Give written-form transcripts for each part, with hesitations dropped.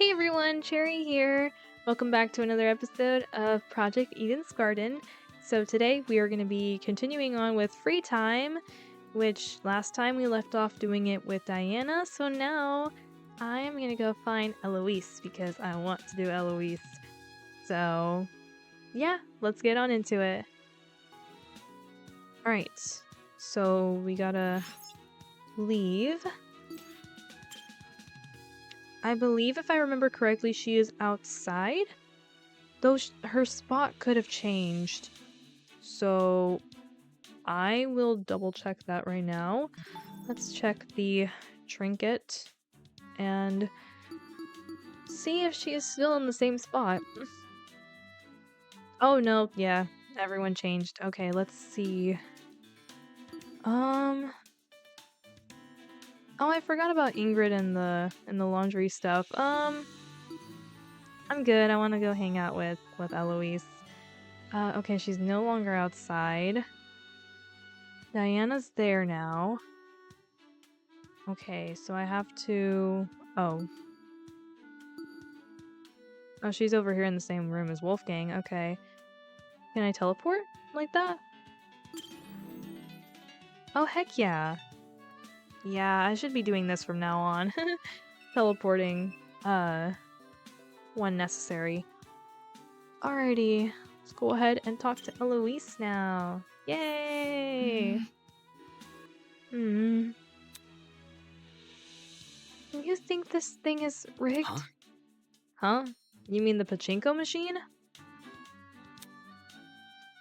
Hey everyone, Cherry here. Welcome back to another episode of Project Eden's Garden. So today we are going to be continuing on with free time, which last time we left off doing it with Diana. So now I am going to go find Eloise because I want to do Eloise. So yeah, let's get on into it. Alright, so we gotta leave. I believe if I remember correctly, she is outside. Though her spot could have changed. So I will double check that right now. Let's check the trinket and see if she is still in the same spot. Oh no, yeah, everyone changed. Okay, let's see. Oh, I forgot about Ingrid and the laundry stuff. I'm good. I want to go hang out with Eloise. Okay, she's no longer outside. Diana's there now. Okay, so I have to... Oh. Oh, she's over here in the same room as Wolfgang. Okay. Can I teleport like that? Oh, heck yeah. Yeah, I should be doing this from now on. Teleporting, when necessary. Alrighty, let's go ahead and talk to Eloise now. Yay! Hmm. You think this thing is rigged? Huh? Huh? You mean the pachinko machine?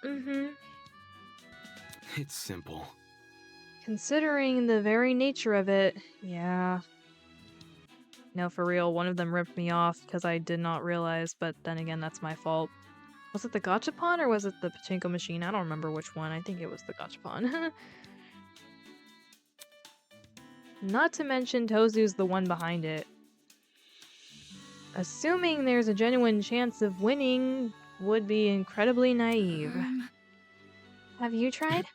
Mm-hmm. It's simple. Considering the very nature of it, yeah. No, for real, one of them ripped me off because I did not realize, but then again, that's my fault. Was it the gachapon or was it the pachinko machine? I don't remember which one. I think it was the gachapon. Not to mention Tozu's the one behind it. Assuming there's a genuine chance of winning would be incredibly naive. Have you tried?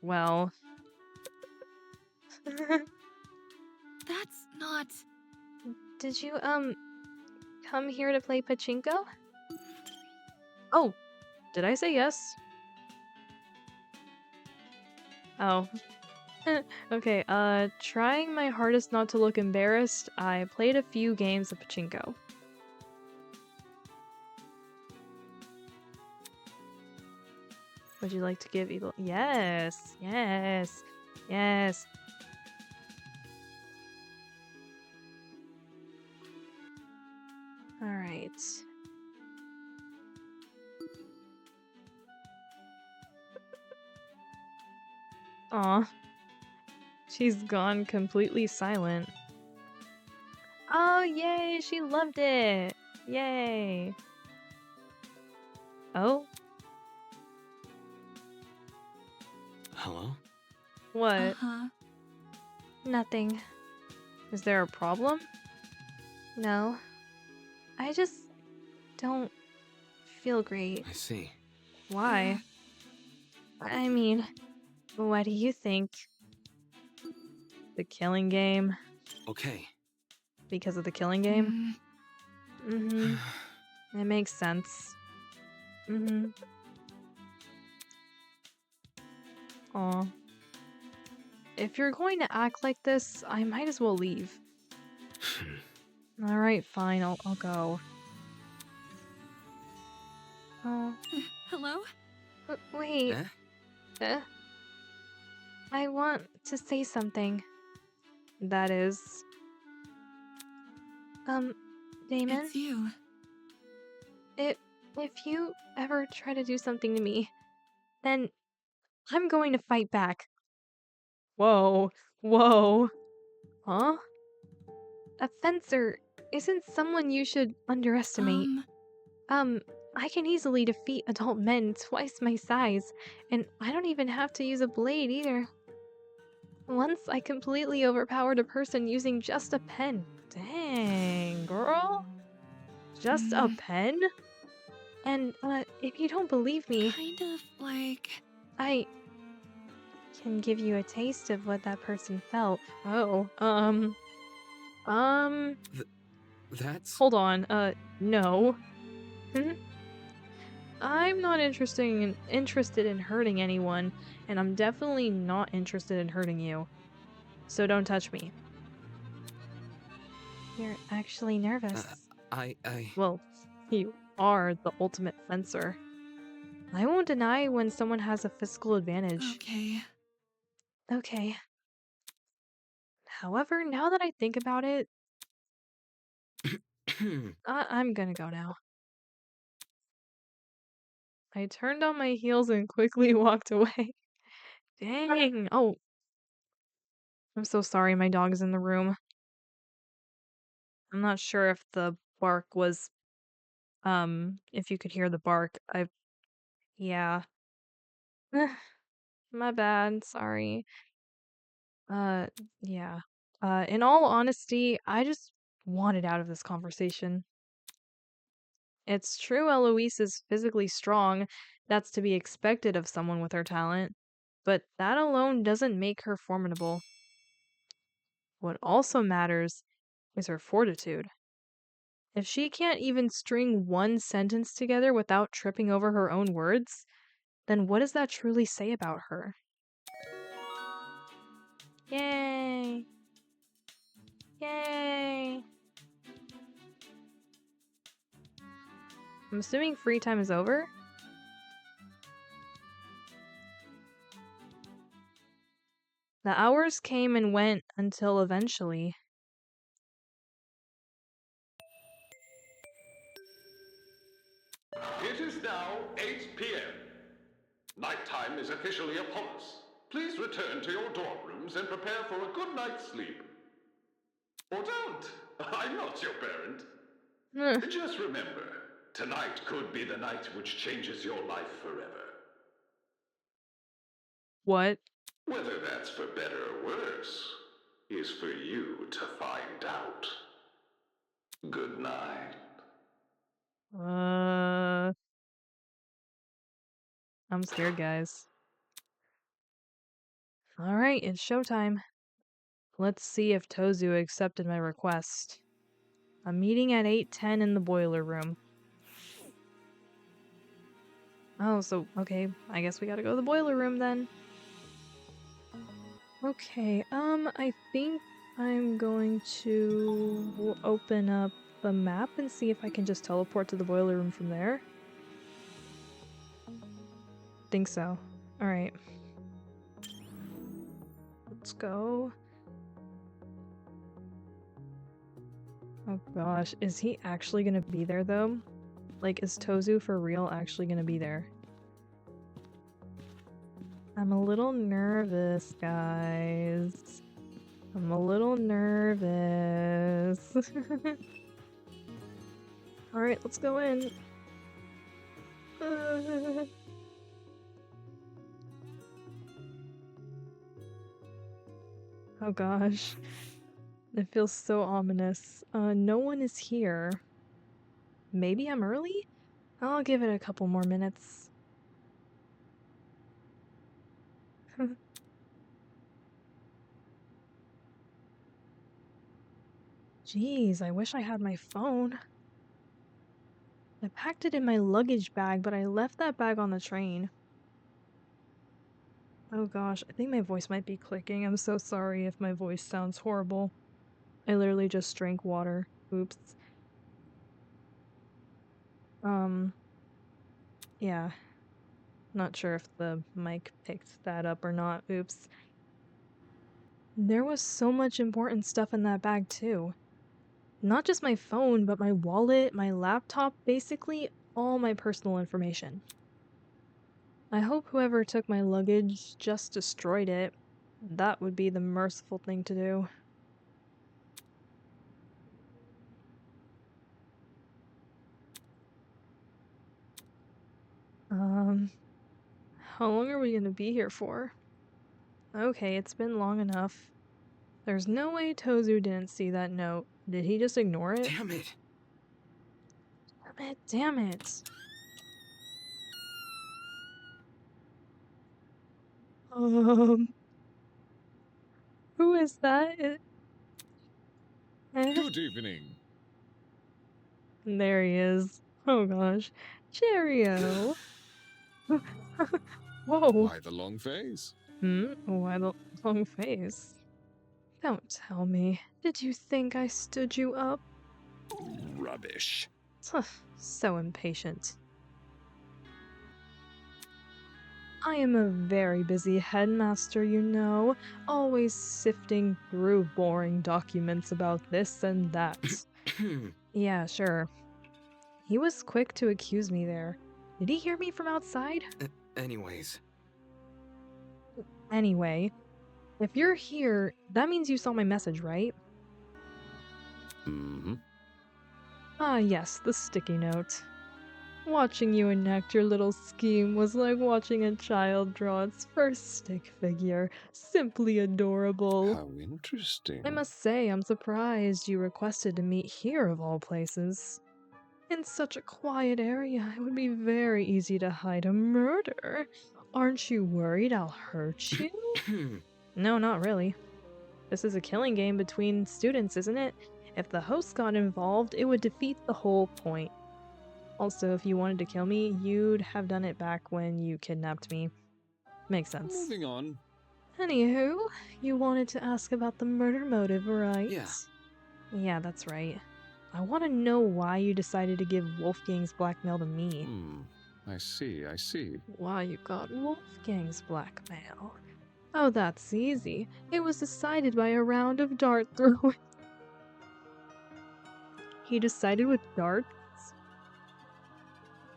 Well... That's not... Did you, come here to play pachinko? Oh, did I say yes? Oh. Okay, trying my hardest not to look embarrassed, I played a few games of pachinko. Would you like to give Eagle? Yes, yes, yes. Alright. Aw. She's gone completely silent. Oh, yay! She loved it! Yay! Oh? Hello? What? Uh-huh. Nothing. Is there a problem? No. I just don't feel great. I see. Why? I mean, what do you think? The killing game? Okay. Because of the killing game? Mm-hmm. It makes sense. Mm-hmm. Aw. If you're going to act like this, I might as well leave. Alright, fine, I'll go. Oh. Hello? Wait. Eh? I want to say something. That is... Damon? It's you. If you ever try to do something to me, then I'm going to fight back. Whoa. Whoa. Huh? A fencer isn't someone you should underestimate. I can easily defeat adult men twice my size, and I don't even have to use a blade either. Once I completely overpowered a person using just a pen. Dang, girl. Just a pen? And, if you don't believe me, Kind of like... I can give you a taste of what that person felt. Oh, That's... Hold on, no. I'm not interested in hurting anyone, and I'm definitely not interested in hurting you. So don't touch me. You're actually nervous. I... Well, you are the ultimate fencer. I won't deny when someone has a physical advantage. Okay. Okay. However, now that I think about it, I'm gonna go now. I turned on my heels and quickly walked away. Dang. Oh, I'm so sorry my dog is in the room. I'm not sure if the bark was, if you could hear the bark. Yeah. My bad, sorry. Uh, yeah. In all honesty, I just wanted out of this conversation. It's true Eloise is physically strong, that's to be expected of someone with her talent, but that alone doesn't make her formidable. What also matters is her fortitude. If she can't even string one sentence together without tripping over her own words, then what does that truly say about her? Yay! Yay! I'm assuming free time is over? The hours came and went until eventually. It is now 8 p.m. Nighttime is officially upon us. Please return to your dorm rooms and prepare for a good night's sleep. Or don't. I'm not your parent. Ugh, Just remember, tonight could be the night which changes your life forever. what? Whether that's for better or worse is for you to find out. Good night. Uh, I'm scared, guys. Alright, it's showtime. Let's see if Tozu accepted my request. A meeting at 8:10 in the boiler room. Oh, so, okay, I guess we gotta go to the boiler room then. Okay, I think I'm going to open up the map and see if I can just teleport to the boiler room from there. Think so. Alright. Let's go. Oh gosh, is he actually gonna be there though? Like, is Tozu for real actually gonna be there? I'm a little nervous, guys. I'm a little nervous. Alright, let's go in. Oh gosh. It feels so ominous. No one is here. Maybe I'm early? I'll give it a couple more minutes. Jeez, I wish I had my phone. I packed it in my luggage bag, but I left that bag on the train. Oh gosh, I think my voice might be clicking. I'm so sorry if my voice sounds horrible. I literally just drank water. Oops. Yeah. Not sure if the mic picked that up or not. Oops. There was so much important stuff in that bag too. Not just my phone, but my wallet, my laptop, basically all my personal information. I hope whoever took my luggage just destroyed it. That would be the merciful thing to do. How long are we gonna be here for? Okay, it's been long enough. There's no way Tozu didn't see that note. Did he just ignore it? Damn it! Damn it, damn it. Um, who is that? Eh? Good evening. There he is. Oh gosh. Cheerio. Whoa. Why the long face? Why the long face? Don't tell me. Did you think I stood you up? Rubbish. So impatient. I am a very busy headmaster, you know, always sifting through boring documents about this and that. Yeah, sure. He was quick to accuse me there. Did he hear me from outside? Anyways, Anyway, if you're here, that means you saw my message, right? Mm-hmm. Ah, yes, the sticky note. Watching you enact your little scheme was like watching a child draw its first stick figure. Simply adorable. How interesting. I must say, I'm surprised you requested to meet here of all places. In such a quiet area, it would be very easy to hide a murder. Aren't you worried I'll hurt you? No, not really. This is a killing game between students, isn't it? If the host got involved, it would defeat the whole point. Also, if you wanted to kill me, you'd have done it back when you kidnapped me. Makes sense. Moving on. Anywho, you wanted to ask about the murder motive, right? Yeah. Yeah, that's right. I want to know why you decided to give Wolfgang's blackmail to me. I see. Why you got Wolfgang's blackmail? Oh, that's easy. It was decided by a round of dart throwing. He decided with darts?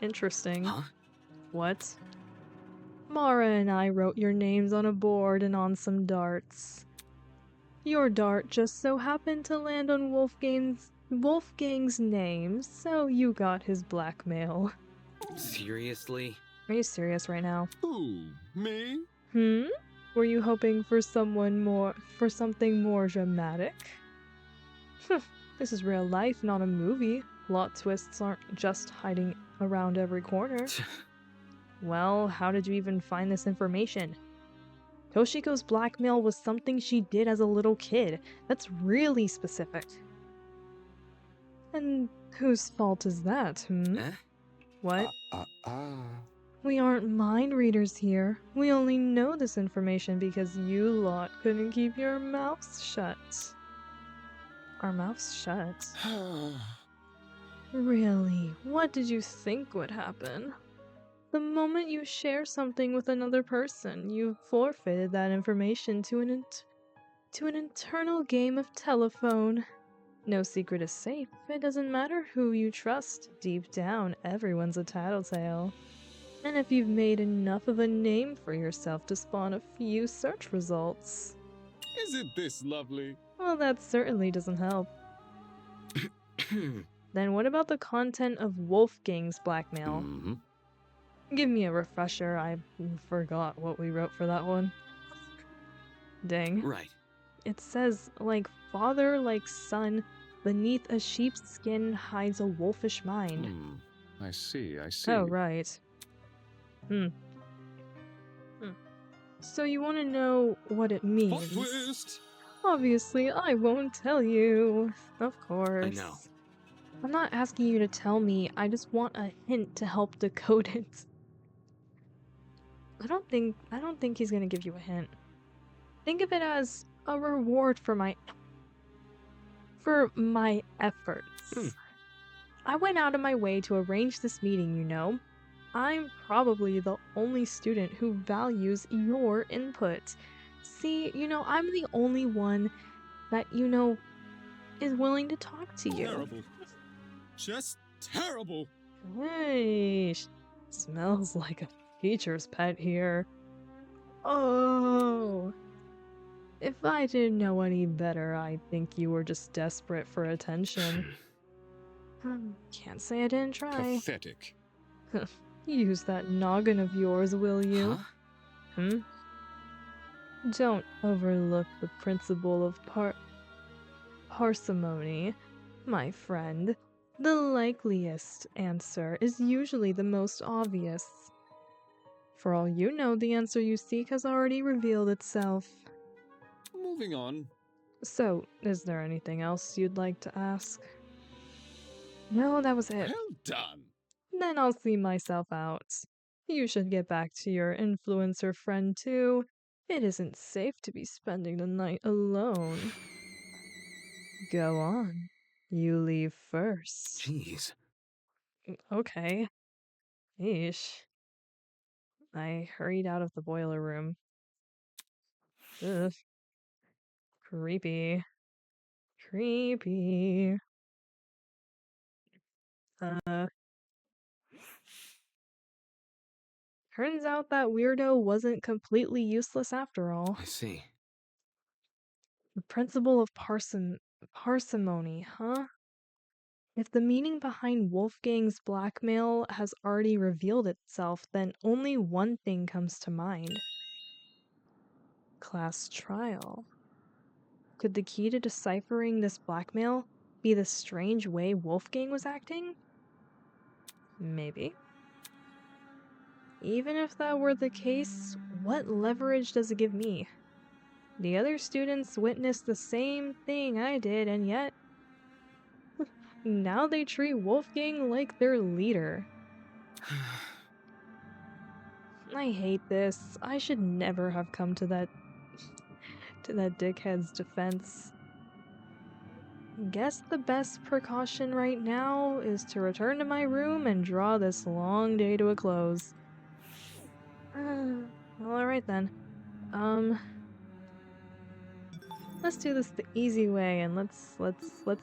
Interesting. Huh? What? Mara and I wrote your names on a board and on some darts. Your dart just so happened to land on Wolfgang's name, so you got his blackmail. Seriously? Are you serious right now? Who? Me? Were you hoping for something more dramatic? This is real life, not a movie. Plot twists aren't just hiding around every corner. Well, how did you even find this information? Toshiko's blackmail was something she did as a little kid. That's really specific. And whose fault is that, Eh? What? We aren't mind readers here. We only know this information because you lot couldn't keep your mouths shut. Our mouths shut? Really? What did you think would happen? The moment you share something with another person, you've forfeited that information to an eternal game of telephone. No secret is safe. It doesn't matter who you trust. Deep down, everyone's a tattletale. And if you've made enough of a name for yourself to spawn a few search results. Isn't this lovely? Well, that certainly doesn't help. Then what about the content of Wolfgang's blackmail? Give me a refresher, I forgot what we wrote for that one. Dang. Right. It says, like father, like son, beneath a sheep's skin hides a wolfish mind. I see. Oh, right. So you want to know what it means? Plot twist! Obviously, I won't tell you. Of course. I know. I'm not asking you to tell me, I just want a hint to help decode it. I don't think he's gonna give you a hint. Think of it as a reward for my efforts. I went out of my way to arrange this meeting, you know. I'm probably the only student who values your input. See, I'm the only one that, is willing to talk to you. Terrible. Just terrible. Hey, smells like a teacher's pet here. Oh. If I didn't know any better, I'd think you were just desperate for attention. Can't say I didn't try. Pathetic. Use that noggin of yours, will you? Huh? Don't overlook the principle of parsimony, my friend. The likeliest answer is usually the most obvious. For all you know, the answer you seek has already revealed itself. Moving on. So, is there anything else you'd like to ask? No, that was it. Well done. Then I'll see myself out. You should get back to your influencer friend too. It isn't safe to be spending the night alone. Go on. You leave first. Jeez. Okay. Yeesh. I hurried out of the boiler room. Ugh. Creepy. Creepy. Turns out that weirdo wasn't completely useless after all. I see. The principle of parsimony, huh? If the meaning behind Wolfgang's blackmail has already revealed itself, then only one thing comes to mind. Class trial. Could the key to deciphering this blackmail be the strange way Wolfgang was acting? Maybe. Even if that were the case, what leverage does it give me? The other students witnessed the same thing I did, and yet now they treat Wolfgang like their leader. I hate this. I should never have come to that dickhead's defense. Guess the best precaution right now is to return to my room and draw this long day to a close. Well, alright then. Let's do this the easy way and let's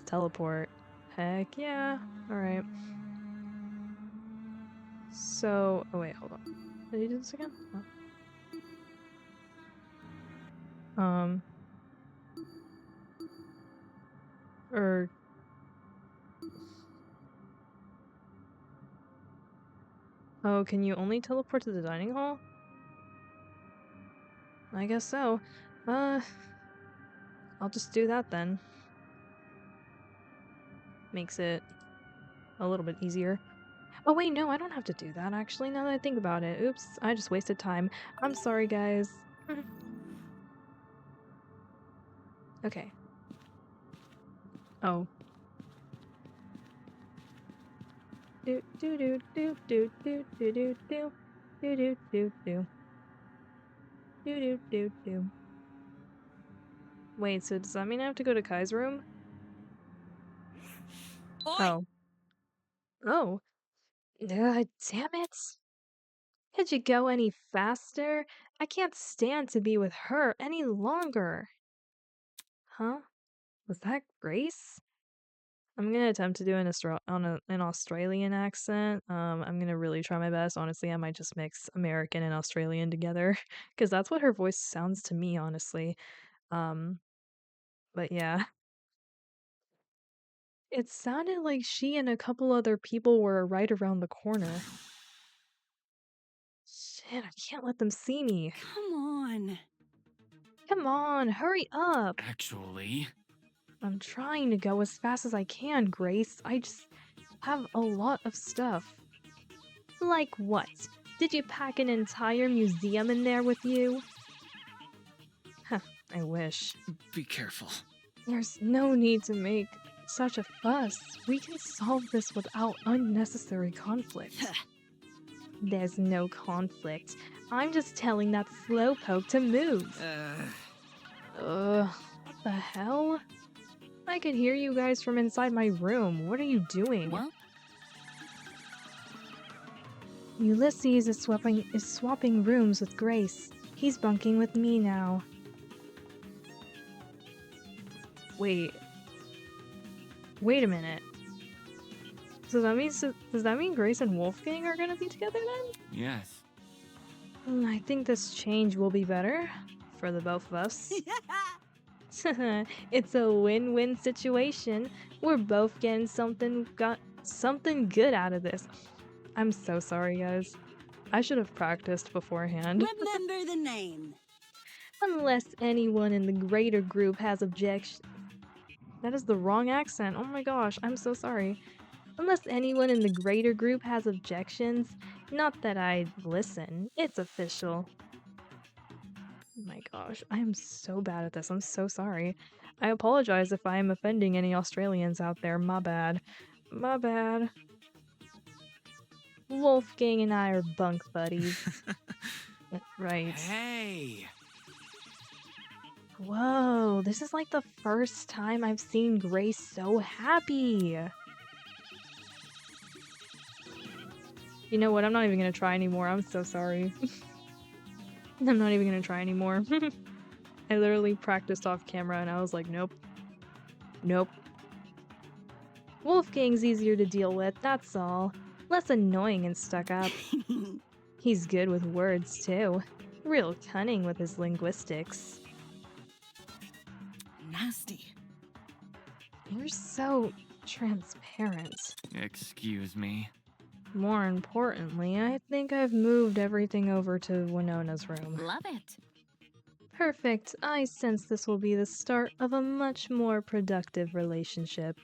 teleport. Heck yeah. Alright. So, oh wait, hold on. Did you do this again? Oh. Or oh, can you only teleport to the dining hall? I guess so. I'll just do that then. Makes it a little bit easier. Oh wait, no, I don't have to do that actually, now that I think about it. Oops, I just wasted time. I'm sorry, guys. Okay. Oh. Do do do do do do do do do do do do do do do do do. Wait, so does that mean I have to go to Kai's room? Oh. Oh. Damn it. Could you go any faster? I can't stand to be with her any longer. Huh? Was that Grace? I'm gonna attempt to do an Australian accent. I'm gonna really try my best. Honestly, I might just mix American and Australian together because that's what her voice sounds to me, honestly. Um, but yeah, it sounded like she and a couple other people were right around the corner. Shit, I can't let them see me. Come on. Come on, hurry up. Actually, I'm trying to go as fast as I can, Grace. I just have a lot of stuff. Like what? Did you pack an entire museum in there with you? Huh, I wish. be careful. There's no need to make such a fuss. We can solve this without unnecessary conflict. There's no conflict. I'm just telling that slowpoke to move. What the hell? I could hear you guys from inside my room. What are you doing? What? Ulysses is swapping rooms with Grace. He's bunking with me now. Wait a minute. So does that mean Grace and Wolfgang are gonna be together then? Yes. I think this change will be better for the both of us. It's a win-win situation. We're both getting something good out of this. I'm so sorry, guys. I should have practiced beforehand. Remember the name. Unless anyone in the greater group has objections. That is the wrong accent. Oh my gosh, I'm so sorry. Unless anyone in the greater group has objections, not that I'd listen. It's official. Oh my gosh, I am so bad at this. I'm so sorry. I apologize if I am offending any Australians out there. My bad. My bad. Wolfgang and I are bunk buddies. Right. Hey! Whoa, this is like the first time I've seen Grace so happy. You know what? I'm not even gonna try anymore. I'm so sorry. I'm not even gonna try anymore. I literally practiced off camera and I was like, nope. Nope. Wolfgang's easier to deal with, that's all. Less annoying and stuck up. He's good with words, too. Real cunning with his linguistics. Nasty. You're so transparent. Excuse me. More importantly, I think I've moved everything over to Winona's room. Love it. Perfect. I sense this will be the start of a much more productive relationship.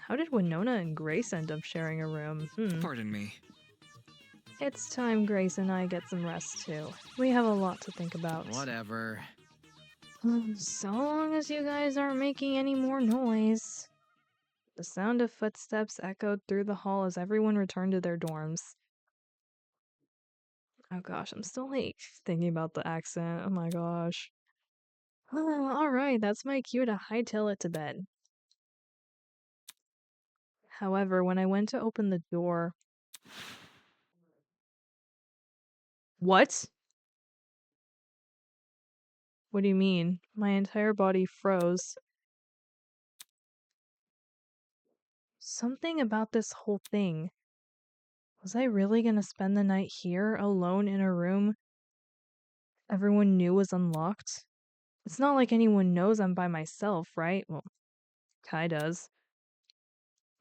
How did Winona and Grace end up sharing a room? Pardon me. It's time Grace and I get some rest too. We have a lot to think about. Whatever. So long as you guys aren't making any more noise. The sound of footsteps echoed through the hall as everyone returned to their dorms. Oh gosh, I'm still like thinking about the accent. Oh my gosh. Alright, that's my cue to hightail it to bed. However, when I went to open the door... What? What do you mean? My entire body froze. Something about this whole thing. Was I really gonna spend the night here, alone in a room everyone knew was unlocked? It's not like anyone knows I'm by myself, right? Well, Kai does.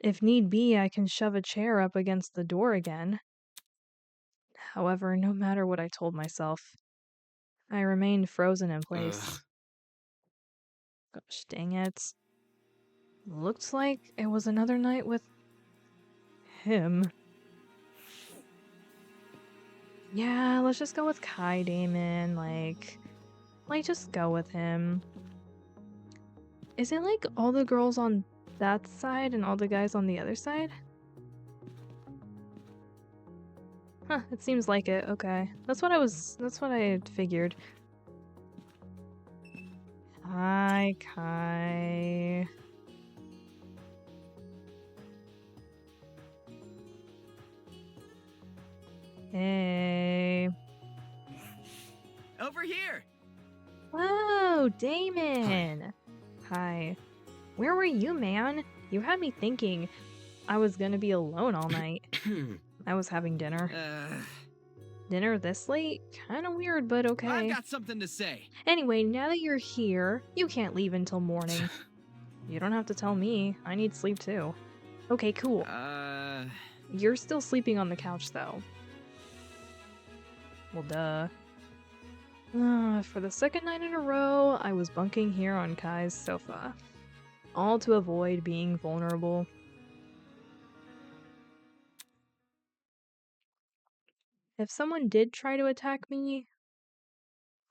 If need be, I can shove a chair up against the door again. However, no matter what I told myself, I remained frozen in place. Gosh dang it. Looks like it was another night with him. Yeah, let's just go with Kai Damon, like just go with him. Is it like all the girls on that side and all the guys on the other side? Huh, it seems like it, okay. That's what I had figured. Hi, Kai. Hey. Over here! Whoa, Damon! Hi. Where were you, man? You had me thinking I was gonna be alone all night. I was having dinner. Dinner this late? Kinda weird, but okay. I've got something to say. Anyway, now that you're here, you can't leave until morning. You don't have to tell me. I need sleep too. Okay, cool. You're still sleeping on the couch, though. Well, duh. For the second night in a row, I was bunking here on Kai's sofa. All to avoid being vulnerable. If someone did try to attack me,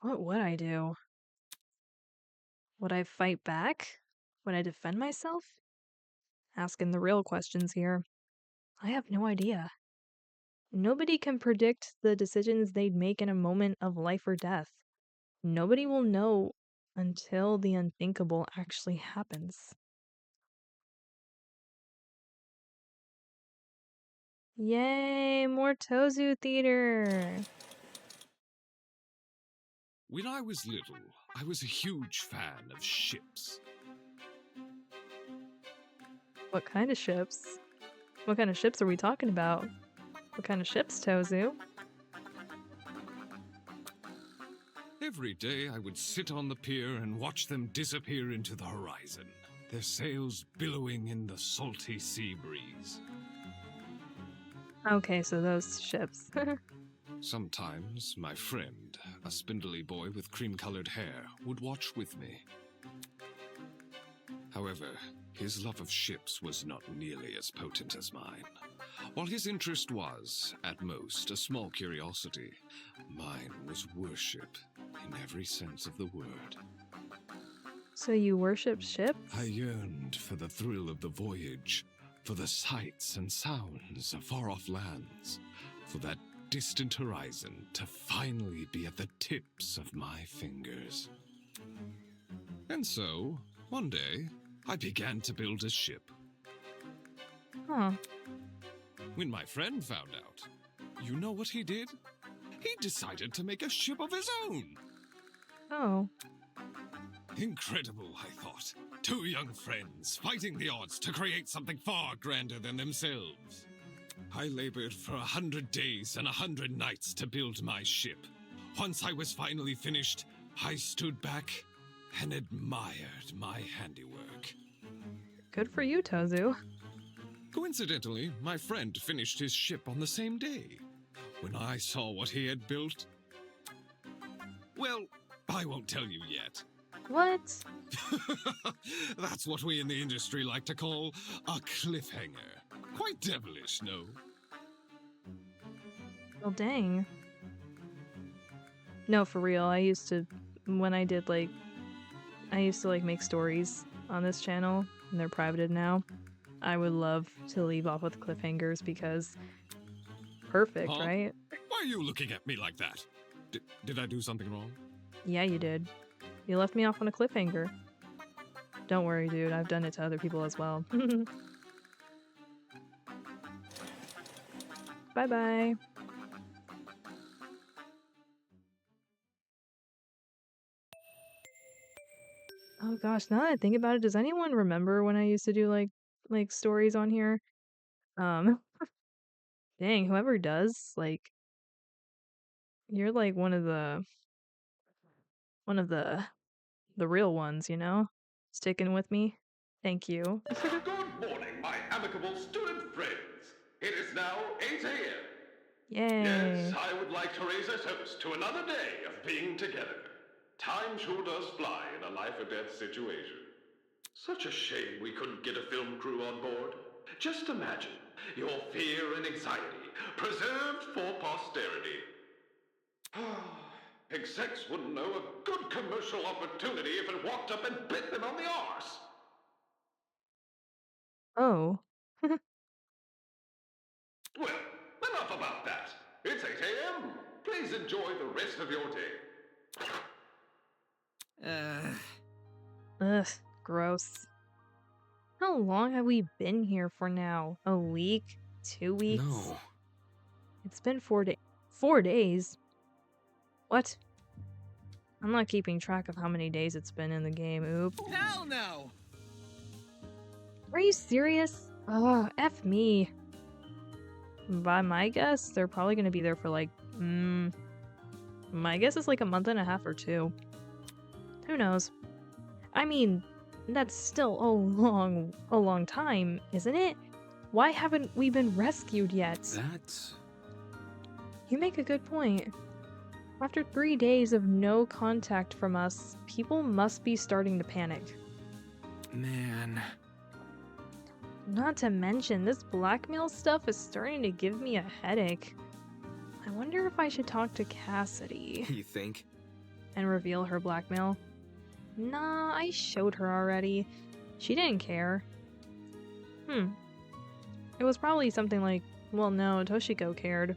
what would I do? Would I fight back? Would I defend myself? Asking the real questions here. I have no idea. Nobody can predict the decisions they'd make in a moment of life or death. Nobody will know until the unthinkable actually happens. Yay, more Tozu theater! When I was little, I was a huge fan of ships. What kind of ships? What kind of ships are we talking about? What kind of ships, Tozu? Every day I would sit on the pier and watch them disappear into the horizon, their sails billowing in the salty sea breeze. Okay, so those ships. Sometimes my friend, a spindly boy with cream-colored hair, would watch with me. However, his love of ships was not nearly as potent as mine. While his interest was, at most, a small curiosity, mine was worship in every sense of the word. So you worship ships? I yearned for the thrill of the voyage, for the sights and sounds of far-off lands, for that distant horizon to finally be at the tips of my fingers. And so, one day, I began to build a ship. Huh. When my friend found out, you know what he did? He decided to make a ship of his own! Oh. Incredible, I thought. Two young friends fighting the odds to create something far grander than themselves. I labored for 100 days and 100 nights to build my ship. Once I was finally finished, I stood back and admired my handiwork. Good for you, Tozu. Coincidentally, my friend finished his ship on the same day. When I saw what he had built... Well, I won't tell you yet. What? That's what we in the industry like to call a cliffhanger. Quite devilish, no? Well, dang. No, for real. I used to make stories on this channel, and they're privated now. I would love to leave off with cliffhangers because perfect, Huh? right? Why are you looking at me like that? Did I do something wrong? Yeah, you did. You left me off on a cliffhanger. Don't worry, dude. I've done it to other people as well. Bye-bye. Oh gosh, now that I think about it, does anyone remember when I used to do like stories on here? Um, dang, whoever does, like, you're like one of the real ones, you know? Sticking with me. Thank you. Good morning, my amicable student friends. It is now 8 a.m. Yes, Yay. I would like to raise a toast to another day of being together. Time sure does fly in a life-or-death situation. Such a shame we couldn't get a film crew on board. Just imagine your fear and anxiety preserved for posterity. Execs wouldn't know a good commercial opportunity if it walked up and bit them on the arse. Oh. Well, enough about that. It's 8 a.m. Please enjoy the rest of your day. Ugh, gross. How long have we been here for now? A week? 2 weeks? No. It's been 4 days. 4 days? What? I'm not keeping track of how many days it's been in the game. Oop. Hell no! Are you serious? Ugh, F me. By my guess, they're probably gonna be there for like, my guess is like a month and a half or 2. Who knows? I mean, that's still a long time, isn't it? Why haven't we been rescued yet? That's... You make a good point. After 3 days of no contact from us, people must be starting to panic. Man... Not to mention, this blackmail stuff is starting to give me a headache. I wonder if I should talk to Cassidy You think? and reveal her blackmail. Nah, I showed her already. She didn't care. It was probably something like, well, no, Toshiko cared.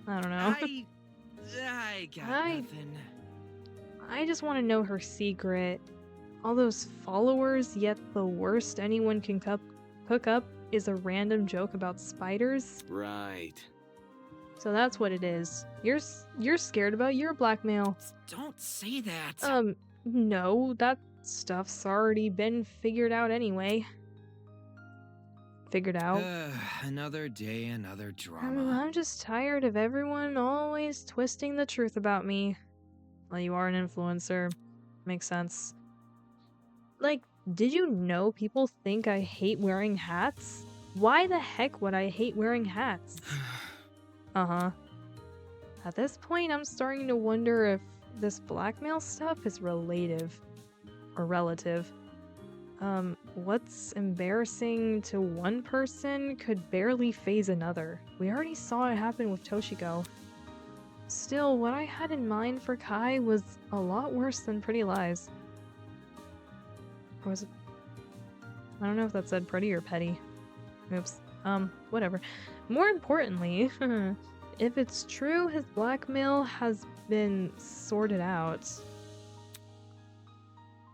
I don't know. I got nothing. I just want to know her secret. All those followers, yet the worst anyone can cook up is a random joke about spiders. Right. So that's what it is. You're scared about your blackmail. Don't say that. No, that stuff's already been figured out anyway. Figured out. Another day, another drama. I'm just tired of everyone always twisting the truth about me. Well, you are an influencer. Makes sense. Like, did you know people think I hate wearing hats? Why the heck would I hate wearing hats? Uh-huh. At this point, I'm starting to wonder if this blackmail stuff is relative. Or relative. What's embarrassing to one person could barely faze another. We already saw it happen with Toshiko. Still, what I had in mind for Kai was a lot worse than Pretty Lies. Or was it... I don't know if that said pretty or petty. Oops. Whatever. More importantly, if it's true his blackmail has been sorted out,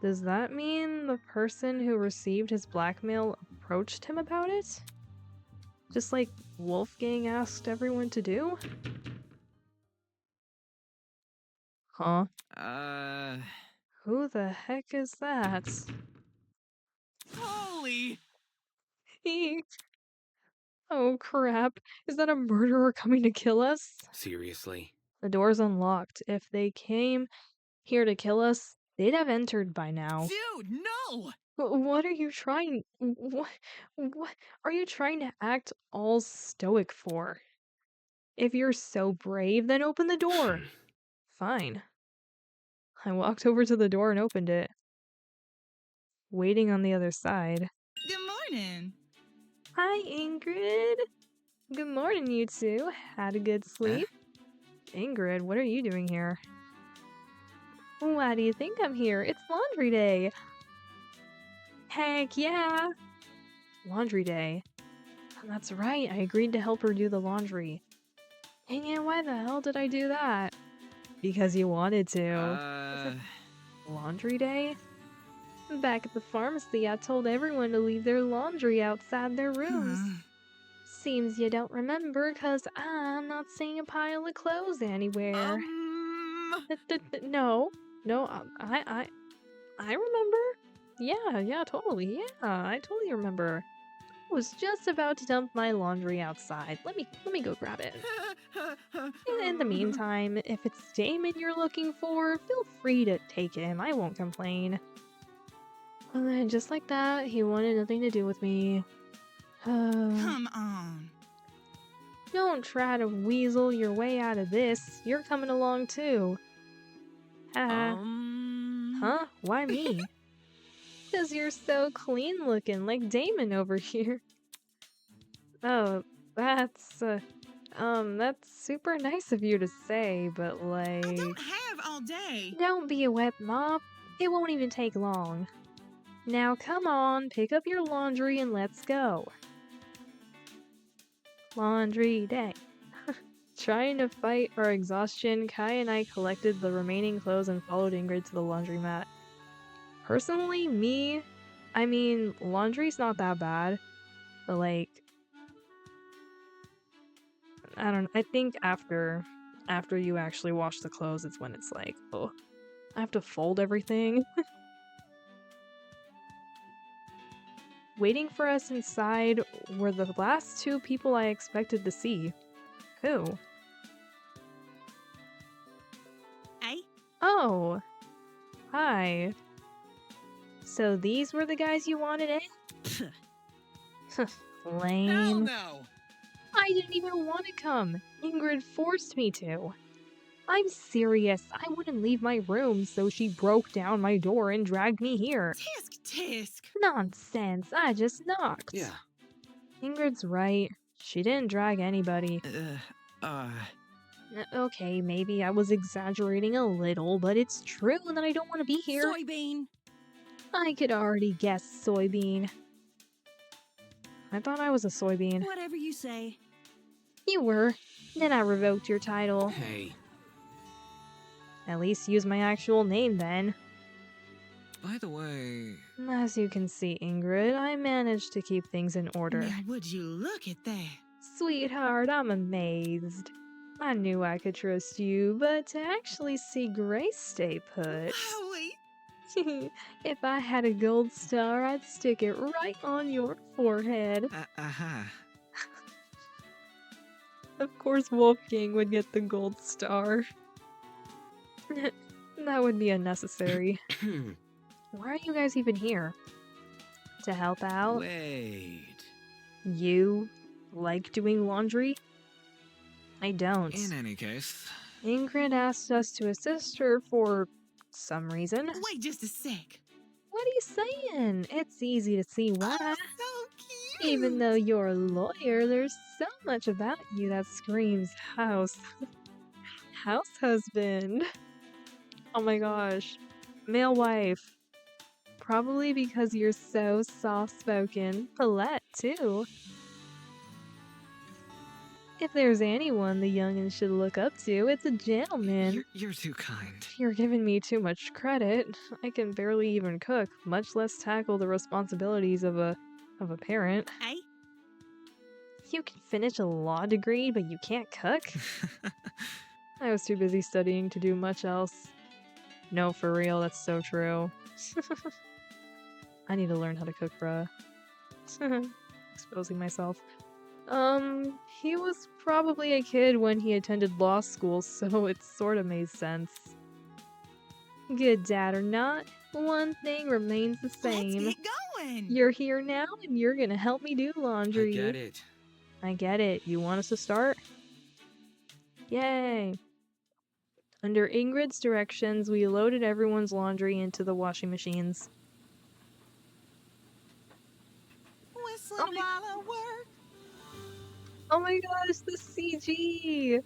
does that mean the person who received his blackmail approached him about it? Just like Wolfgang asked everyone to do? Huh? Who the heck is that? Holy! Eek. Oh crap. Is that a murderer coming to kill us? Seriously? The door's unlocked. If they came here to kill us, they'd have entered by now. Dude, no! What are you trying? What are you trying to act all stoic for? If you're so brave, then open the door. Fine. I walked over to the door and opened it. Waiting on the other side. Good morning. Hi, Ingrid. Good morning, you two. Had a good sleep? Ingrid, what are you doing here? Why do you think I'm here? It's laundry day. Heck yeah. Laundry day. That's right, I agreed to help her do the laundry. Dang it, why the hell did I do that? Because you wanted to. Laundry day? Back at the pharmacy, I told everyone to leave their laundry outside their rooms. Seems you don't remember, 'cause I'm not seeing a pile of clothes anywhere. No, I remember. Yeah, totally. Yeah, I totally remember. I was just about to dump my laundry outside. Let me go grab it. In the meantime, if it's Damon you're looking for, feel free to take him. I won't complain. And then just like that, he wanted nothing to do with me. Come on. Don't try to weasel your way out of this. You're coming along too. Huh? Why me? 'Cause you're so clean looking, like Damon over here. Oh, that's super nice of you to say, but like... I don't have all day. Don't be a wet mop. It won't even take long. Now come on, pick up your laundry and let's go. Laundry day. Trying to fight our exhaustion, Kai and I collected the remaining clothes and followed Ingrid to the laundromat. Personally, I mean, laundry's not that bad, but like, I think after you actually wash the clothes, it's when it's like, oh, I have to fold everything. Waiting for us inside were the last two people I expected to see. Who? Hey? Oh! Hi. So these were the guys you wanted, eh? Lame. Hell no! I didn't even want to come. Ingrid forced me to. I'm serious. I wouldn't leave my room, so she broke down my door and dragged me here. Tisk. Nonsense. I just knocked. Yeah. Ingrid's right. She didn't drag anybody. Okay, maybe I was exaggerating a little, but it's true that I don't want to be here. Soybean. I could already guess soybean. I thought I was a soybean. Whatever you say. You were. Then I revoked your title. Hey. At least use my actual name then. By the way... As you can see, Ingrid, I managed to keep things in order. Now would you look at that? Sweetheart, I'm amazed. I knew I could trust you, but to actually see Grace stay put... Howie. If I had a gold star, I'd stick it right on your forehead. Of course Wolfgang would get the gold star. That would be unnecessary. Why are you guys even here? To help out? Wait. You like doing laundry? I don't. In any case... Ingrid asked us to assist her for some reason. Wait just a sec. What are you saying? It's easy to see why. Oh, so cute. Even though you're a lawyer, there's so much about you that screams house. House husband. Oh my gosh. Male wife. Probably because you're so soft-spoken. Paulette, too. If there's anyone the youngins should look up to, it's a gentleman. You're too kind. You're giving me too much credit. I can barely even cook, much less tackle the responsibilities of a parent. Hey? You can finish a law degree, but you can't cook? I was too busy studying to do much else. No, for real, that's so true. I need to learn how to cook, bruh. Exposing myself. He was probably a kid when he attended law school, so it sorta made sense. Good dad or not, one thing remains the same. Let's get going. You're here now, and you're gonna help me do laundry. I get it. I get it. You want us to start? Yay! Under Ingrid's directions, we loaded everyone's laundry into the washing machines. Whistling while I work. Oh my gosh, the CG!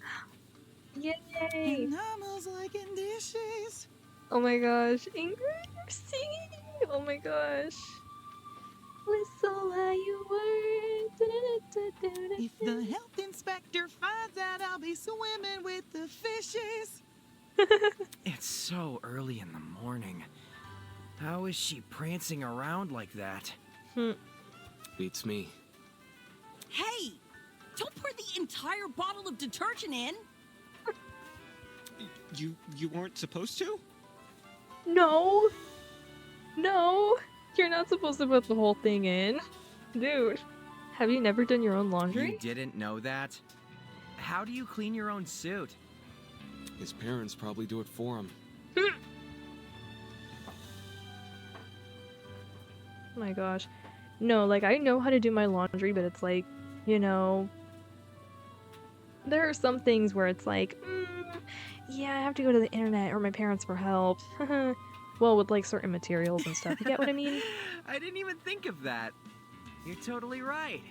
Yay! And almost like in dishes. Oh my gosh, Ingrid, you're singing! Oh my gosh. Whistle while you work. If the health inspector finds out I'll be swimming with the fishes. It's so early in the morning. How is she prancing around like that? Beats me. Hey! Don't pour the entire bottle of detergent in! You weren't supposed to? No! No! You're not supposed to put the whole thing in. Dude, have you never done your own laundry? You didn't know that? How do you clean your own suit? His parents probably do it for him. Oh my gosh. No, like, I know how to do my laundry, but it's like, you know... There are some things where it's like, yeah, I have to go to the internet or my parents for help. Well, with, like, certain materials and stuff. You get what I mean? I didn't even think of that. You're totally right.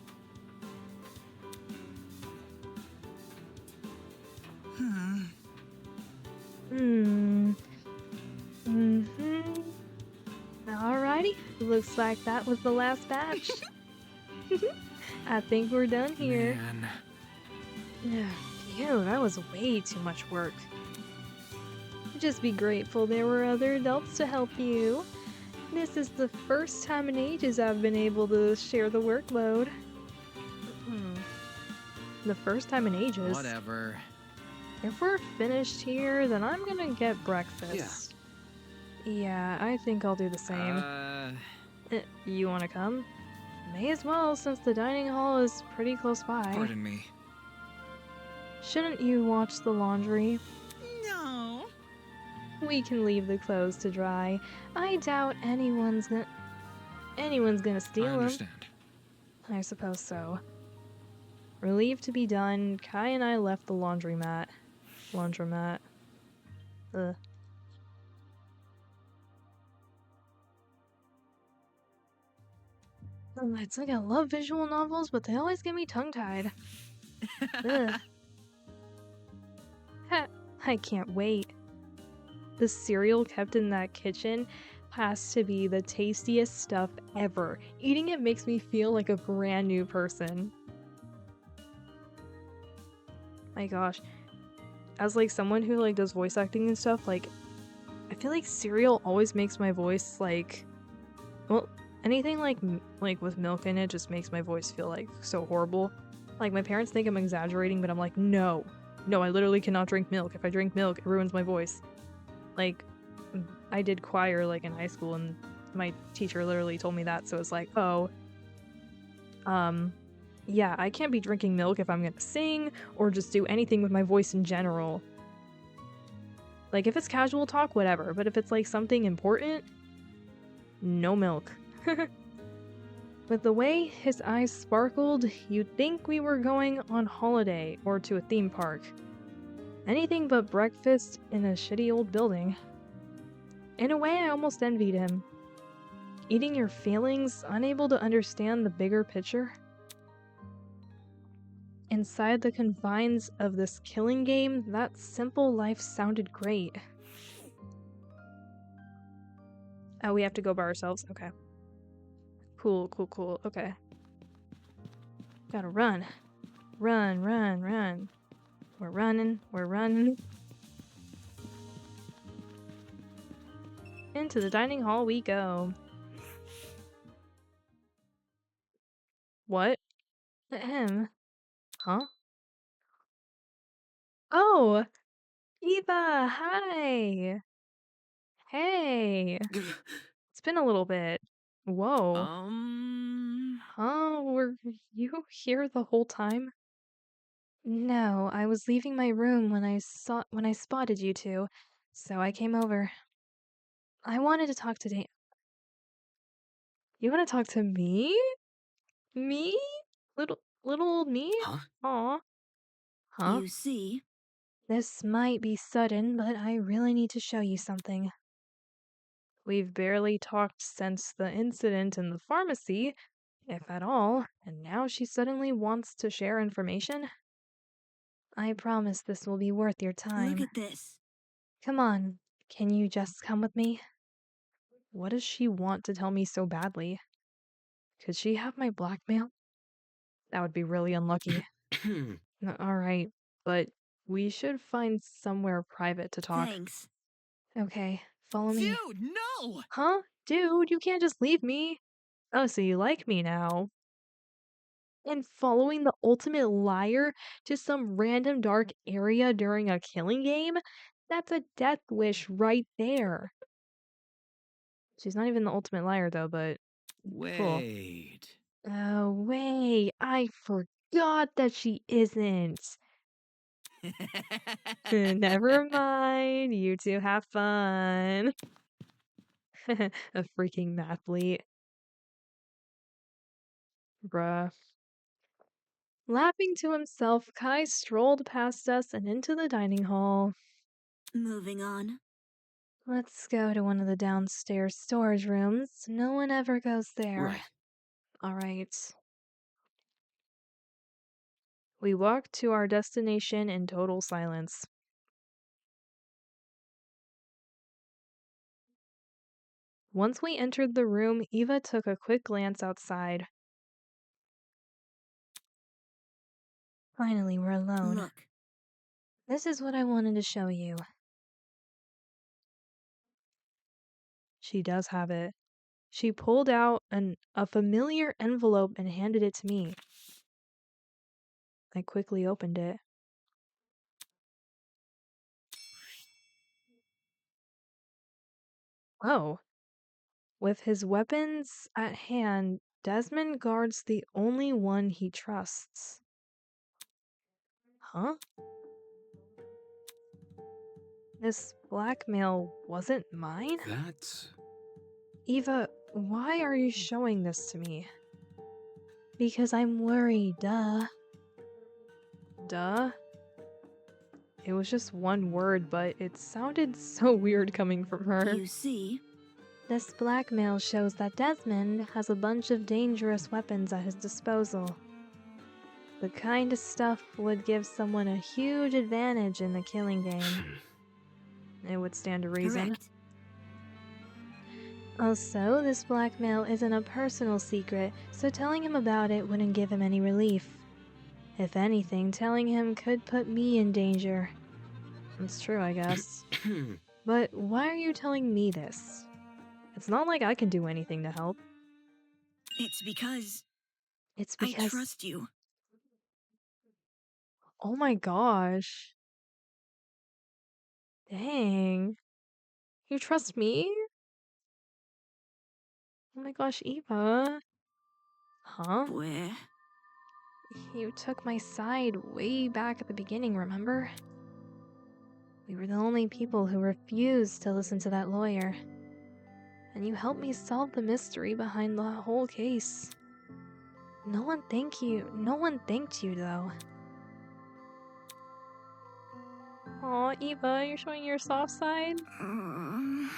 Alrighty, looks like that was the last batch. I think we're done here. Man. Phew, that was way too much work. Just be grateful there were other adults to help you. This is the first time in ages I've been able to share the workload. The first time in ages? Whatever. If we're finished here, then I'm gonna get breakfast. Yeah, I think I'll do the same. You wanna come? May as well, since the dining hall is pretty close by. Pardon me. Shouldn't you watch the laundry? No. We can leave the clothes to dry. I doubt anyone's gonna I steal them. understand. I suppose so. Relieved to be done, Kai and I left the laundromat. Ugh. It's like I love visual novels, but they always get me tongue-tied. Ugh. Ha, I can't wait. The cereal kept in that kitchen has to be the tastiest stuff ever. Eating it makes me feel like a brand new person. My gosh. As like someone who like does voice acting and stuff, like I feel like cereal always makes my voice like, well, anything like with milk in it just makes my voice feel like so horrible. Like my parents think I'm exaggerating, but I'm like, no, I literally cannot drink milk. If I drink milk, it ruins my voice. Like, I did choir like in high school, and my teacher literally told me that. So it's like, oh, yeah, I can't be drinking milk if I'm gonna sing or just do anything with my voice in general. Like, if it's casual talk, whatever, but if it's like something important, no milk. With the way his eyes sparkled, you'd think we were going on holiday or to a theme park. Anything but breakfast in a shitty old building. In a way, I almost envied him. Eating your feelings, unable to understand the bigger picture. Inside the confines of this killing game, that simple life sounded great. Oh, we have to go by ourselves? Okay. Cool, cool, cool. Okay. Gotta run. Run, run, run. We're running, we're running. Into the dining hall we go. What? Ahem. Huh? Oh! Eva! Hi! Hey! It's been a little bit. Whoa. Huh? Were you here the whole time? No, I was leaving my room when I spotted you two, so I came over. I wanted to talk to Dan. You want to talk to me? Me? Little old me? Huh? Aw. Huh? You see, This might be sudden, but I really need to show you something. We've barely talked since the incident in the pharmacy, if at all, and now she suddenly wants to share information? I promise this will be worth your time. look at this. Come on, can you just come with me? What does she want to tell me so badly? Could she have my blackmail? That would be really unlucky. Alright, but we should find somewhere private to talk. Thanks. Okay, follow me. Dude, no! Huh? Dude, you can't just leave me. Oh, so you like me now. And following the ultimate liar to some random dark area during a killing game? That's a death wish right there. She's not even the ultimate liar though, but cool. Wait. Oh, wait, I forgot that she isn't. Never mind, you two have fun. A freaking mathlete. Bruh. Laughing to himself, Kai strolled past us and into the dining hall. Moving on. Let's go to one of the downstairs storage rooms. No one ever goes there. Right. Alright. We walked to our destination in total silence. Once we entered the room, Eva took a quick glance outside. Finally, we're alone. Look. This is what I wanted to show you. She does have it. She pulled out a familiar envelope and handed it to me. I quickly opened it. Oh. With his weapons at hand, Desmond guards the only one he trusts. Huh? This blackmail wasn't mine? That Eva, why are you showing this to me? Because I'm worried, duh. Duh? It was just one word, but it sounded so weird coming from her. You see, This blackmail shows that Desmond has a bunch of dangerous weapons at his disposal. The kind of stuff would give someone a huge advantage in the killing game. It would stand to reason. correct. Also, this blackmail isn't a personal secret, so telling him about it wouldn't give him any relief. If anything, telling him could put me in danger. That's true, I guess. But why are you telling me this? It's not like I can do anything to help. It's because It's I because... trust you. Oh my gosh. Dang. You trust me? Oh my gosh, Eva. Huh? Where? You took my side way back at the beginning, remember? We were the only people who refused to listen to that lawyer. And you helped me solve the mystery behind the whole case. No one thanked you, though. Aw, Eva, you're showing your soft side? I'm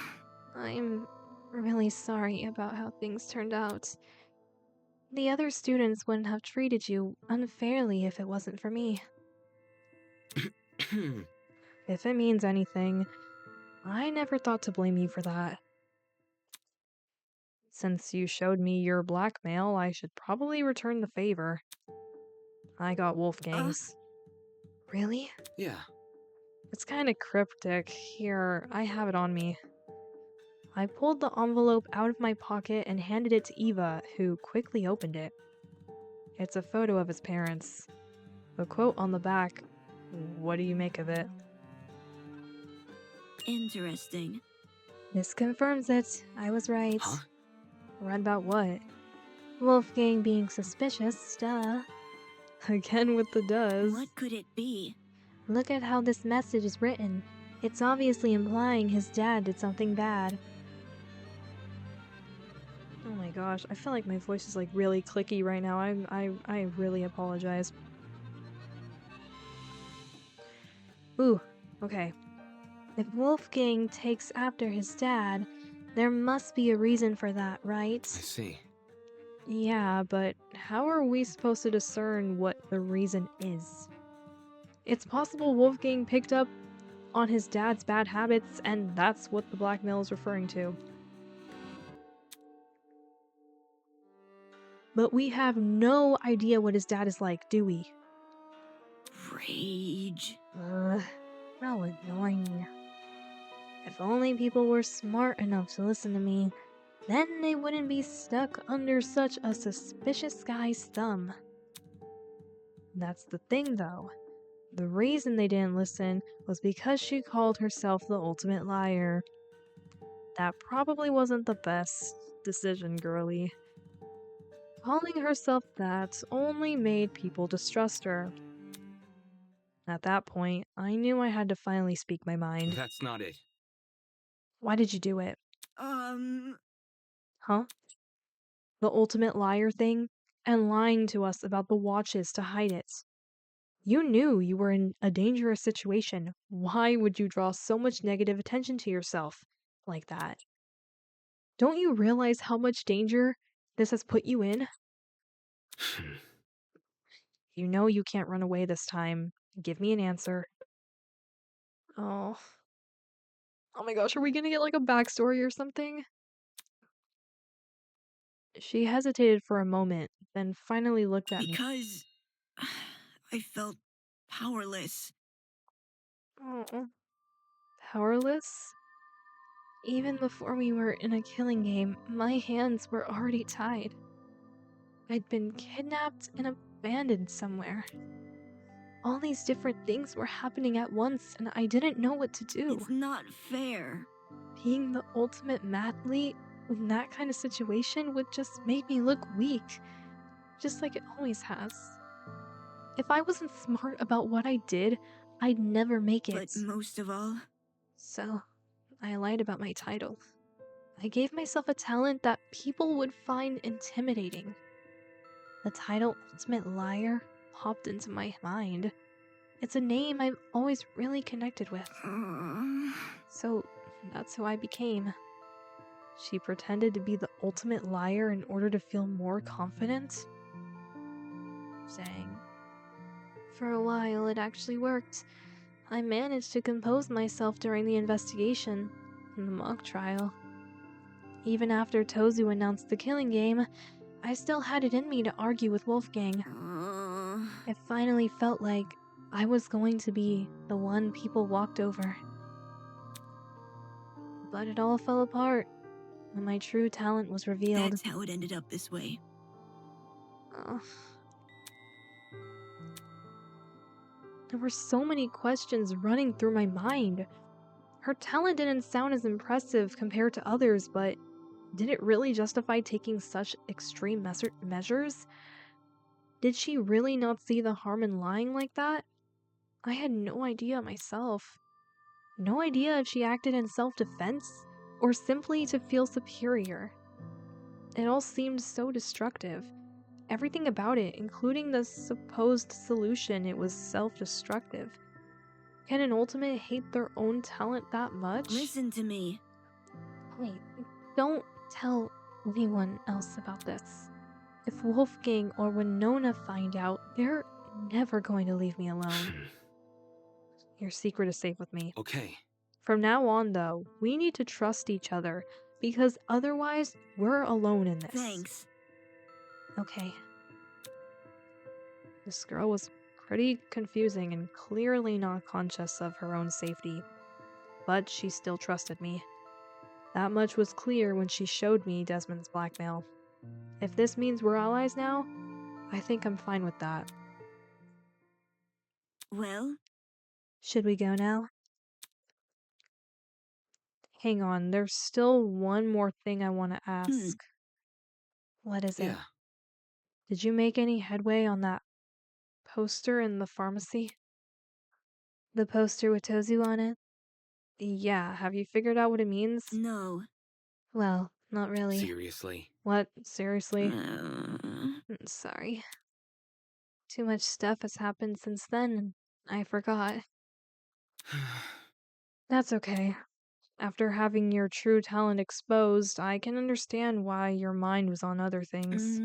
really sorry about how things turned out. The other students wouldn't have treated you unfairly if it wasn't for me. If it means anything, I never thought to blame you for that. Since you showed me your blackmail, I should probably return the favor. I got Wolfgang's. Really? Yeah. It's kinda cryptic. Here, I have it on me. I pulled the envelope out of my pocket and handed it to Eva, who quickly opened it. It's a photo of his parents. The quote on the back. What do you make of it? Interesting. This confirms it. I was right. Huh? Read about what? Wolfgang being suspicious, duh. Again with the does. What could it be? Look at how this message is written. It's obviously implying his dad did something bad. Oh my gosh, I feel like my voice is like really clicky right now. I really apologize. Ooh, okay. If Wolfgang takes after his dad, there must be a reason for that, right? I see. Yeah, but how are we supposed to discern what the reason is? It's possible Wolfgang picked up on his dad's bad habits, and that's what the blackmail is referring to. But we have no idea what his dad is like, do we? Rage. Ugh, how annoying. If only people were smart enough to listen to me, then they wouldn't be stuck under such a suspicious guy's thumb. That's the thing, though. The reason they didn't listen was because she called herself the ultimate liar. That probably wasn't the best decision, girly. Calling herself that only made people distrust her. At that point, I knew I had to finally speak my mind. That's not it. Why did you do it? Huh? The ultimate liar thing? And lying to us about the watches to hide it. You knew you were in a dangerous situation. Why would you draw so much negative attention to yourself like that? Don't you realize how much danger this has put you in? You know you can't run away this time. Give me an answer. Oh. Oh my gosh, are we gonna get like a backstory or something? She hesitated for a moment, then finally looked at me. Because I felt powerless. Oh. Powerless? Even before we were in a killing game, my hands were already tied. I'd been kidnapped and abandoned somewhere. All these different things were happening at once, and I didn't know what to do. It's not fair. Being the ultimate mathlete in that kind of situation would just make me look weak, just like it always has. If I wasn't smart about what I did, I'd never make it. But most of all, So, I lied about my title. I gave myself a talent that people would find intimidating. The title Ultimate Liar popped into my mind. It's a name I've always really connected with. So, that's who I became. She pretended to be the ultimate liar in order to feel more confident. Dang. For a while, it actually worked. I managed to compose myself during the investigation, the mock trial. Even after Tozu announced the killing game, I still had it in me to argue with Wolfgang. It finally felt like I was going to be the one people walked over. But it all fell apart when my true talent was revealed. That's how it ended up this way. Ugh. There were so many questions running through my mind. Her talent didn't sound as impressive compared to others, but did it really justify taking such extreme measures? Did she really not see the harm in lying like that? I had no idea myself. No idea if she acted in self-defense or simply to feel superior. It all seemed so destructive. Everything about it, including the supposed solution, it was self-destructive. Can an ultimate hate their own talent that much? Listen to me. Wait, don't tell anyone else about this. If Wolfgang or Winona find out, they're never going to leave me alone. Your secret is safe with me. Okay. From now on, though, we need to trust each other. because otherwise we're alone in this. Thanks. Okay. This girl was pretty confusing and clearly not conscious of her own safety, but she still trusted me. That much was clear when she showed me Desmond's blackmail. If this means we're allies now, I think I'm fine with that. Well, Should we go now? Hang on, there's still one more thing I want to ask. What is it? Yeah. Did you make any headway on that poster in the pharmacy? The poster with Tozu on it? Yeah, have you figured out what it means? no. Well, not really. Seriously? What? Seriously? Uh, Sorry. Too much stuff has happened since then, and I forgot. That's okay. After having your true talent exposed, I can understand why your mind was on other things.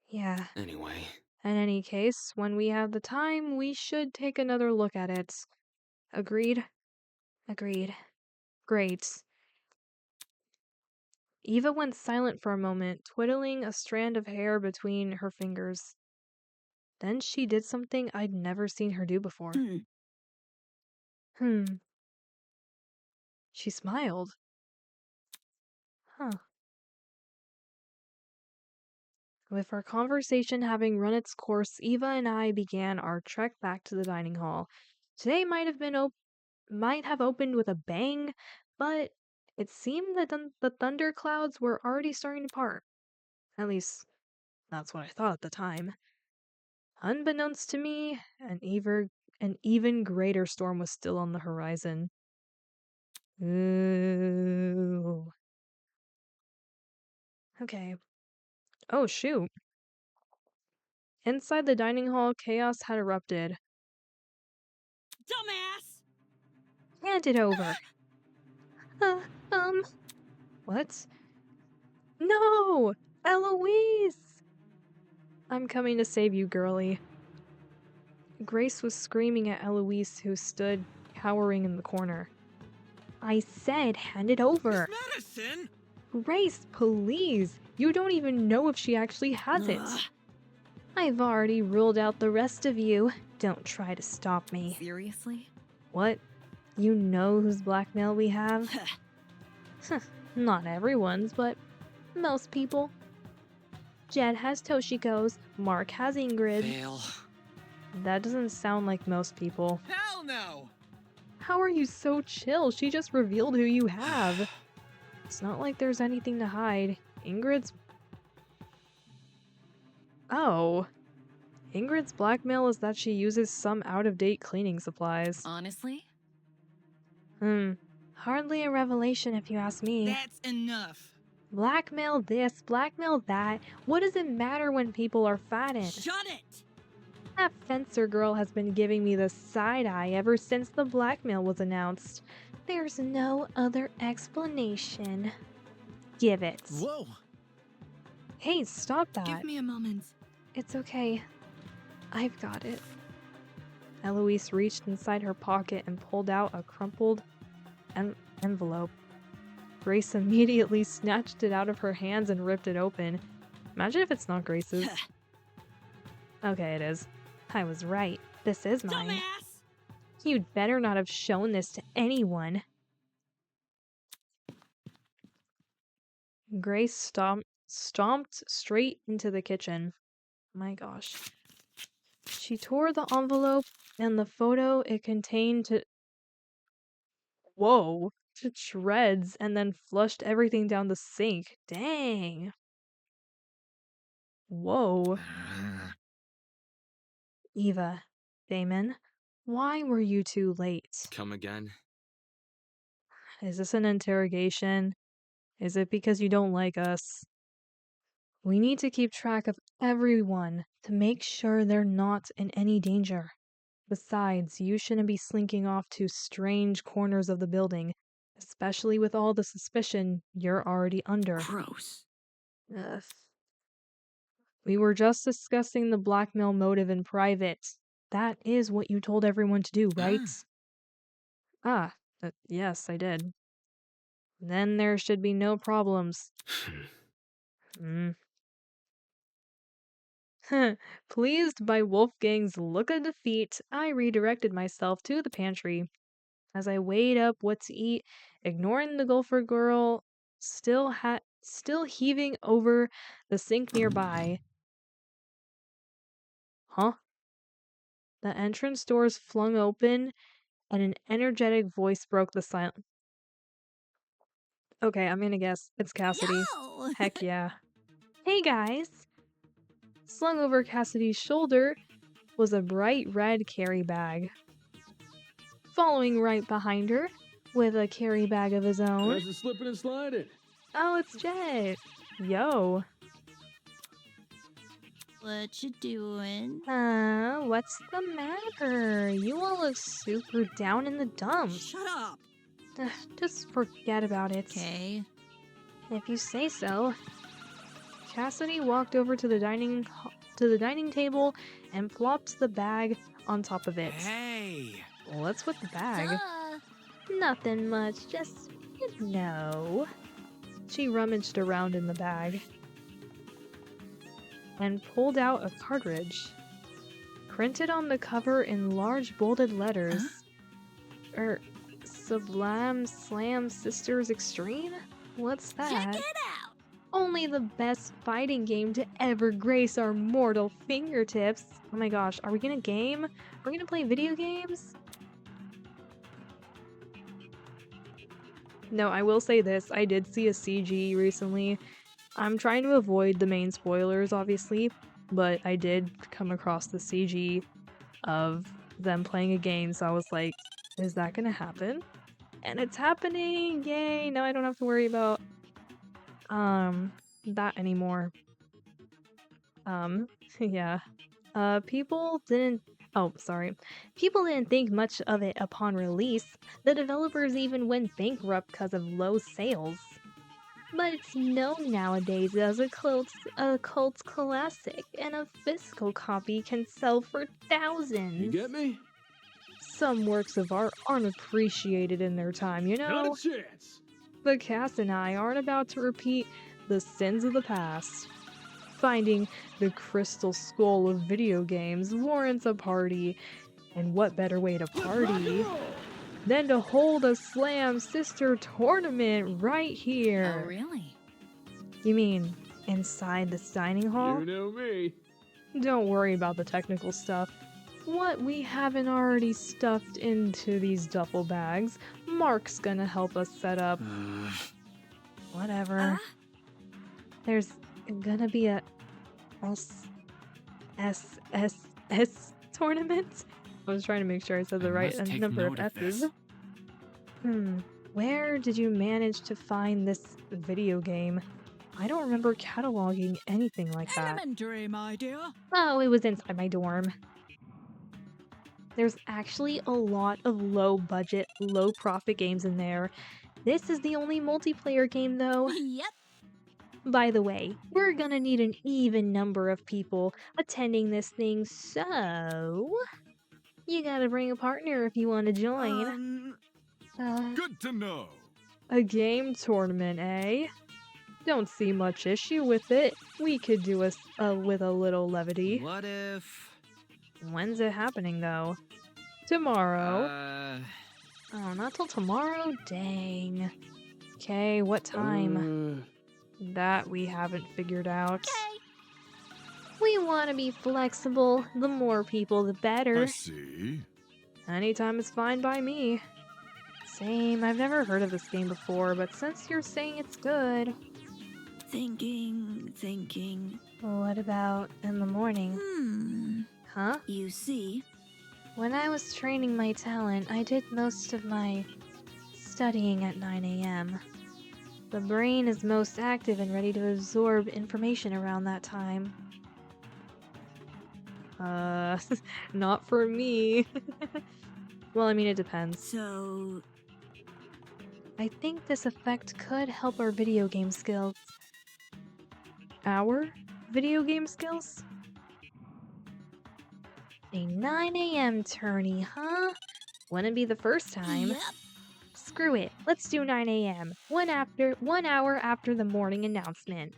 Yeah. Anyway. In any case, when we have the time, we should take another look at it. Agreed? Agreed. Great. Eva went silent for a moment, twiddling a strand of hair between her fingers. Then she did something I'd never seen her do before. She smiled. Huh. With our conversation having run its course, Eva and I began our trek back to the dining hall. Today might have opened with a bang, but it seemed that the thunder clouds were already starting to part. At least, that's what I thought at the time. Unbeknownst to me, an even greater storm was still on the horizon. Ooh. Okay. Oh, shoot. Inside the dining hall, chaos had erupted. dumbass! Hand it over. What? No! Eloise! I'm coming to save you, girlie. Grace was screaming at Eloise, who stood cowering in the corner. I said hand it over. Medicine? Grace, please! You don't even know if she actually has it. Ugh. I've already ruled out the rest of you. Don't try to stop me. Seriously? What? You know whose blackmail we have? Not everyone's, but most people. Jed has Toshiko's, Mark has Ingrid's. Fail. That doesn't sound like most people. Hell no! How are you so chill? She just revealed who you have. It's not like there's anything to hide. Ingrid's... Oh. Ingrid's blackmail is that she uses some out-of-date cleaning supplies. Honestly? Hardly a revelation if you ask me. That's enough. Blackmail this, blackmail that. What does it matter when people are fattened? Shut it! That fencer girl has been giving me the side-eye ever since the blackmail was announced. There's no other explanation. Give it. Whoa! Hey, stop that. Give me a moment. It's okay. I've got it. Eloise reached inside her pocket and pulled out a crumpled envelope. Grace immediately snatched it out of her hands and ripped it open. Imagine if it's not Grace's. Okay, it is. I was right. This is mine. Dumbass! You'd better not have shown this to anyone. Grace stomped straight into the kitchen. My gosh. She tore the envelope and the photo it contained to shreds and then flushed everything down the sink. Dang. Whoa. Eva, Damon, why were you too late? Come again? Is this an interrogation? Is it because you don't like us? We need to keep track of everyone to make sure they're not in any danger. Besides, you shouldn't be slinking off to strange corners of the building, especially with all the suspicion you're already under. Gross. Ugh. We were just discussing the blackmail motive in private. That is what you told everyone to do, right? Yes, I did. Then there should be no problems. Pleased by Wolfgang's look of defeat, I redirected myself to the pantry. As I weighed up what to eat, ignoring the Gopher Girl still heaving over the sink nearby. Huh? The entrance doors flung open, and an energetic voice broke the silence. Okay, I'm gonna guess it's Cassidy. Yo! Heck yeah. Hey guys! Slung over Cassidy's shoulder was a bright red carry bag. Following right behind her, with a carry bag of his own. How's it slipping and sliding? Oh, it's Jet. Yo. What you doing? What's the matter? You all look super down in the dumps. Shut up. Just forget about it. Okay. If you say so. Cassidy walked over to the dining table and plopped the bag on top of it. Hey! What's with the bag? Duh. Nothing much, just, you know. She rummaged around in the bag and pulled out a cartridge. Printed on the cover in large bolded letters. Sublime Slam Sisters Extreme? What's that? Check it out. Only the best fighting game to ever grace our mortal fingertips. Oh my gosh, are we gonna game? Are we gonna play video games? No, I will say this. I did see a CG recently. I'm trying to avoid the main spoilers, obviously, but I did come across the CG of them playing a game, so I was like, is that gonna happen? And it's happening! Yay! Now I don't have to worry about that anymore. Yeah. People didn't think much of it upon release. The developers even went bankrupt because of low sales. But it's known nowadays as a cult classic, and a physical copy can sell for thousands. You get me? Some works of art aren't appreciated in their time, you know? Not a chance. The cast and I aren't about to repeat the sins of the past. Finding the crystal skull of video games warrants a party, and what better way to party than to hold a Slam Sister tournament right here? Oh, really? You mean inside this dining hall? You know me. Don't worry about the technical stuff. What we haven't already stuffed into these duffel bags, Mark's gonna help us set up. Whatever. There's gonna be a S tournament? I was trying to make sure I said the right must take number of note of S's. this. Where did you manage to find this video game? I don't remember cataloging anything like that. Elementary, my dear. Oh, it was inside my dorm. There's actually a lot of low-budget, low-profit games in there. This is the only multiplayer game, though. Yep. By the way, we're gonna need an even number of people attending this thing, so... You gotta bring a partner if you want to join. Good to know. A game tournament, eh? Don't see much issue with it. We could do with a little levity. What if... When's it happening, though? Tomorrow. Oh, not till tomorrow? Dang. Okay, what time? That we haven't figured out. Okay. We want to be flexible. The more people, the better. I see. Anytime is fine by me. Same, I've never heard of this game before, but since you're saying it's good... Thinking. What about in the morning? Huh? You see? When I was training my talent, I did most of my studying at 9 a.m. The brain is most active and ready to absorb information around that time. Not for me. Well, I mean, it depends. So... I think this effect could help our video game skills. Our video game skills? A 9 a.m. tourney, huh? Wouldn't be the first time. Yep. Screw it. Let's do 9 a.m. 1 hour after the morning announcement.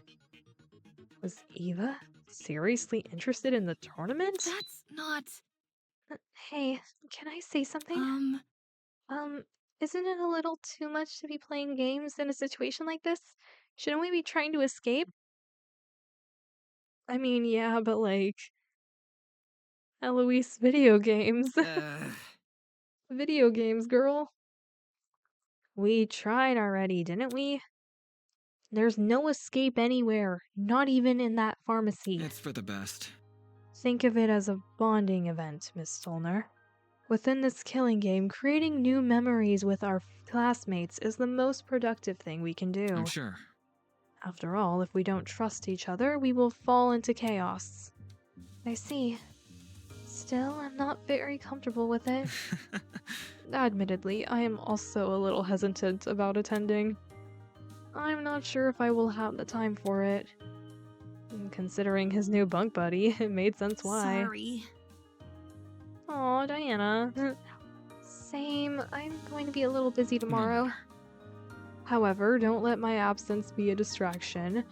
Was Eva seriously interested in the tournament? That's not. Hey, can I say something? Um, isn't it a little too much to be playing games in a situation like this? Shouldn't we be trying to escape? I mean, yeah, but like, Eloise, video games. Video games, girl. We tried already, didn't we? There's no escape anywhere, not even in that pharmacy. It's for the best. Think of it as a bonding event, Miss Stolner. Within this killing game, creating new memories with our classmates is the most productive thing we can do. I'm sure. After all, if we don't trust each other, we will fall into chaos. I see. Still, I'm not very comfortable with it. Admittedly, I am also a little hesitant about attending. I'm not sure if I will have the time for it. Considering his new bunk buddy, it made sense why. Sorry. Aw, Diana. Same. I'm going to be a little busy tomorrow. However, don't let my absence be a distraction.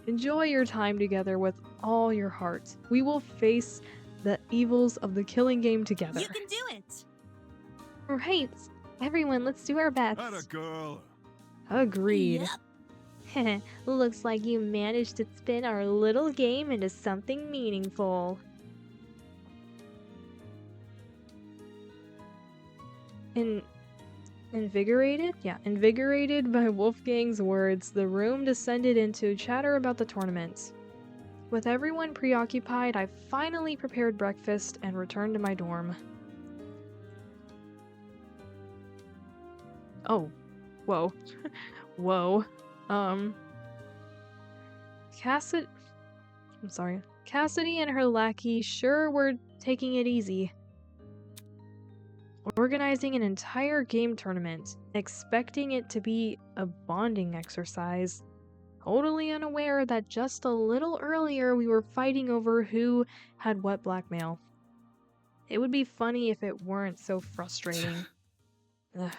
Enjoy your time together with all your heart. We will face the evils of the killing game together. You can do it. Right. Everyone, let's do our best. Atta girl. Agreed. Yep. Looks like you managed to spin our little game into something meaningful. Invigorated? Yeah, invigorated by Wolfgang's words, the room descended into chatter about the tournament. With everyone preoccupied, I finally prepared breakfast and returned to my dorm. Oh. Whoa. Whoa. Cassidy and her lackey sure were taking it easy. Organizing an entire game tournament, expecting it to be a bonding exercise, totally unaware that just a little earlier we were fighting over who had what blackmail. It would be funny if it weren't so frustrating. Ugh.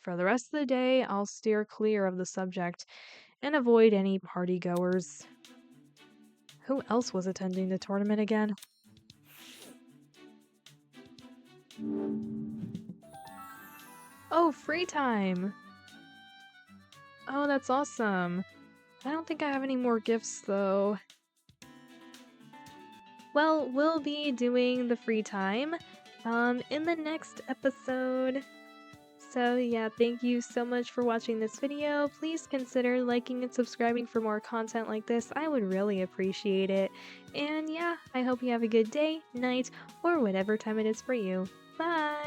For the rest of the day, I'll steer clear of the subject and avoid any party goers. Who else was attending the tournament again? Oh, free time! Oh, that's awesome. I don't think I have any more gifts, though. Well, we'll be doing the free time, in the next episode. So yeah, thank you so much for watching this video. Please consider liking and subscribing for more content like this. I would really appreciate it. And yeah, I hope you have a good day, night, or whatever time it is for you. Bye!